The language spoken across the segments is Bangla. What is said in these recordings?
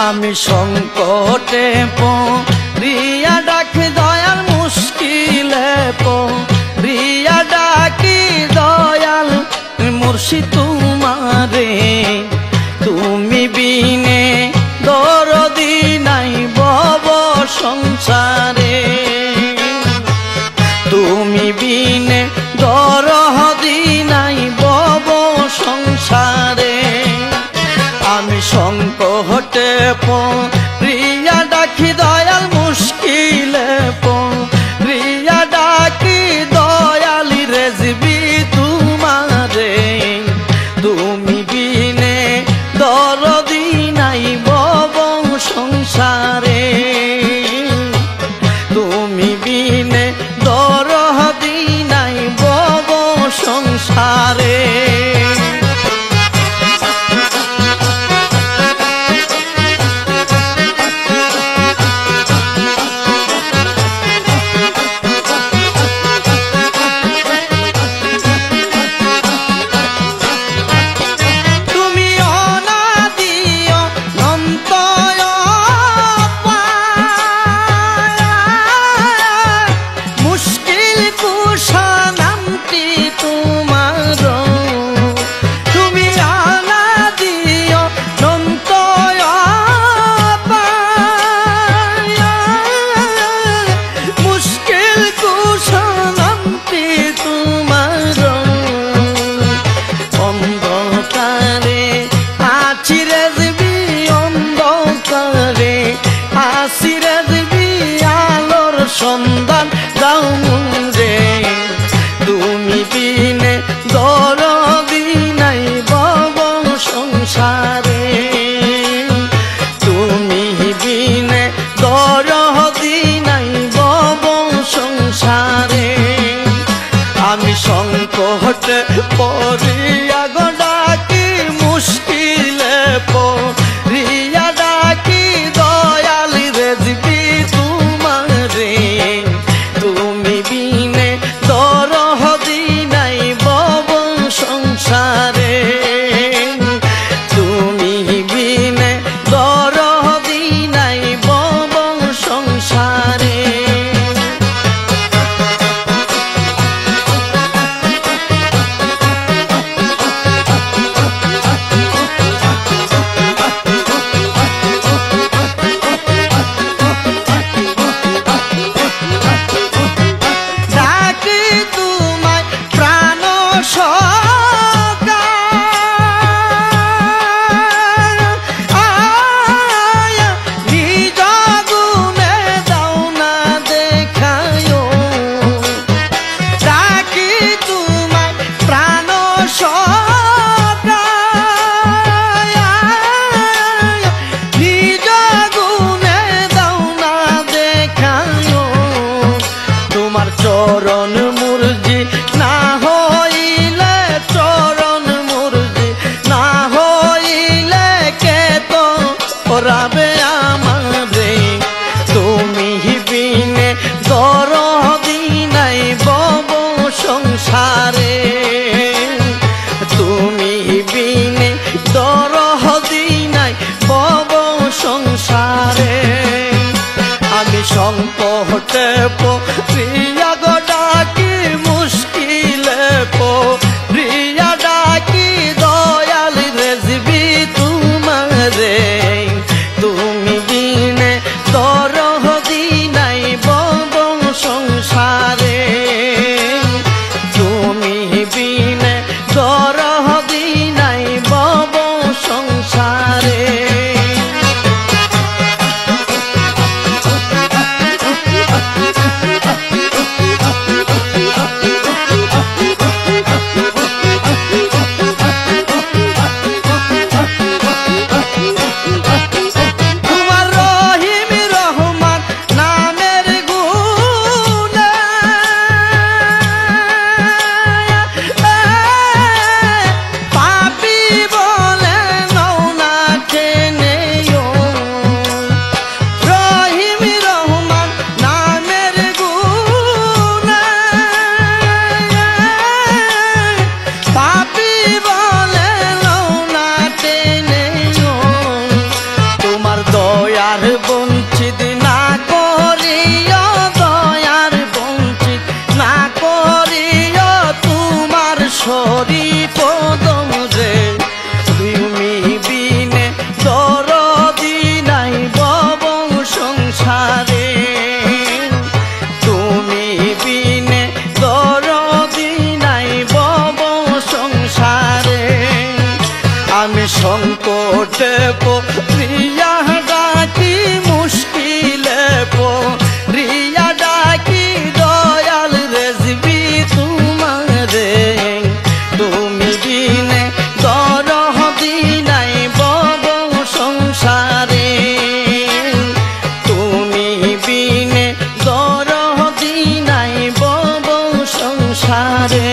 আমি সংকটে পড়িয়া ডাকি দয়াল, মুশকিলে পড়িয়া ডাকি দয়াল মুর্শিদ তোমারে। তুমি বিনে দরদি নাই ভব সংসারে, তুমি বিনে দরদি নাই ভব সংসারে। আমি সংকটে পড়িয়া ডাকি দয়াল, মুশকিলে পড়িয়া ডাকি দয়াল রেজবি তোমারে। তুমি বিনে দরদি নাই ভব সংসারে, তুমি বিনে দরদি নাই ভব সংসারে। সংকটে রিয়া ডাকি মুশকিলে রিয়া ডাকি দয়াল রেজবি তোমারে তুমি বিনে দরদি নাই বব সংসারে তুমি বিনে দরদি নাই বব সংসারে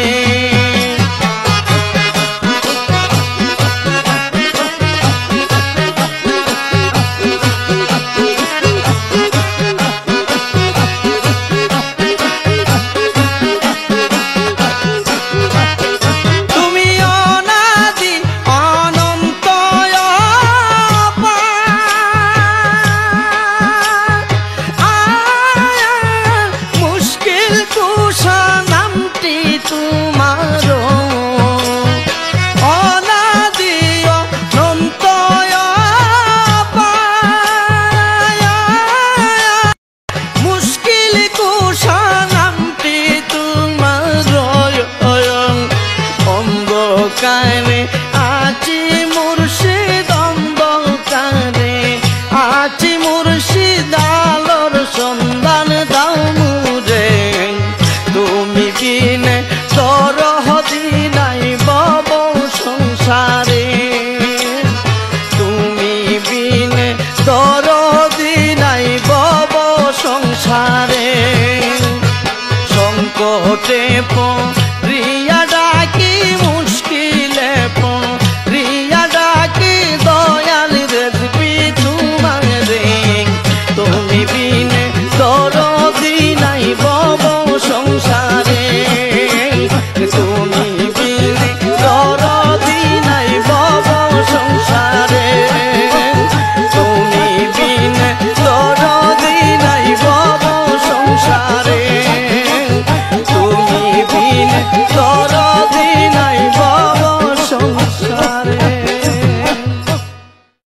অন্ধকারে আছি মুর্শিদ অন্ধকারে আছি মুর্শিদ আলোর সন্ধান দাও মুরে তুমি বিনে দরদি নাই বব সংসারে তুমি বিনে দরদি নাই বব সংসারে সংকটে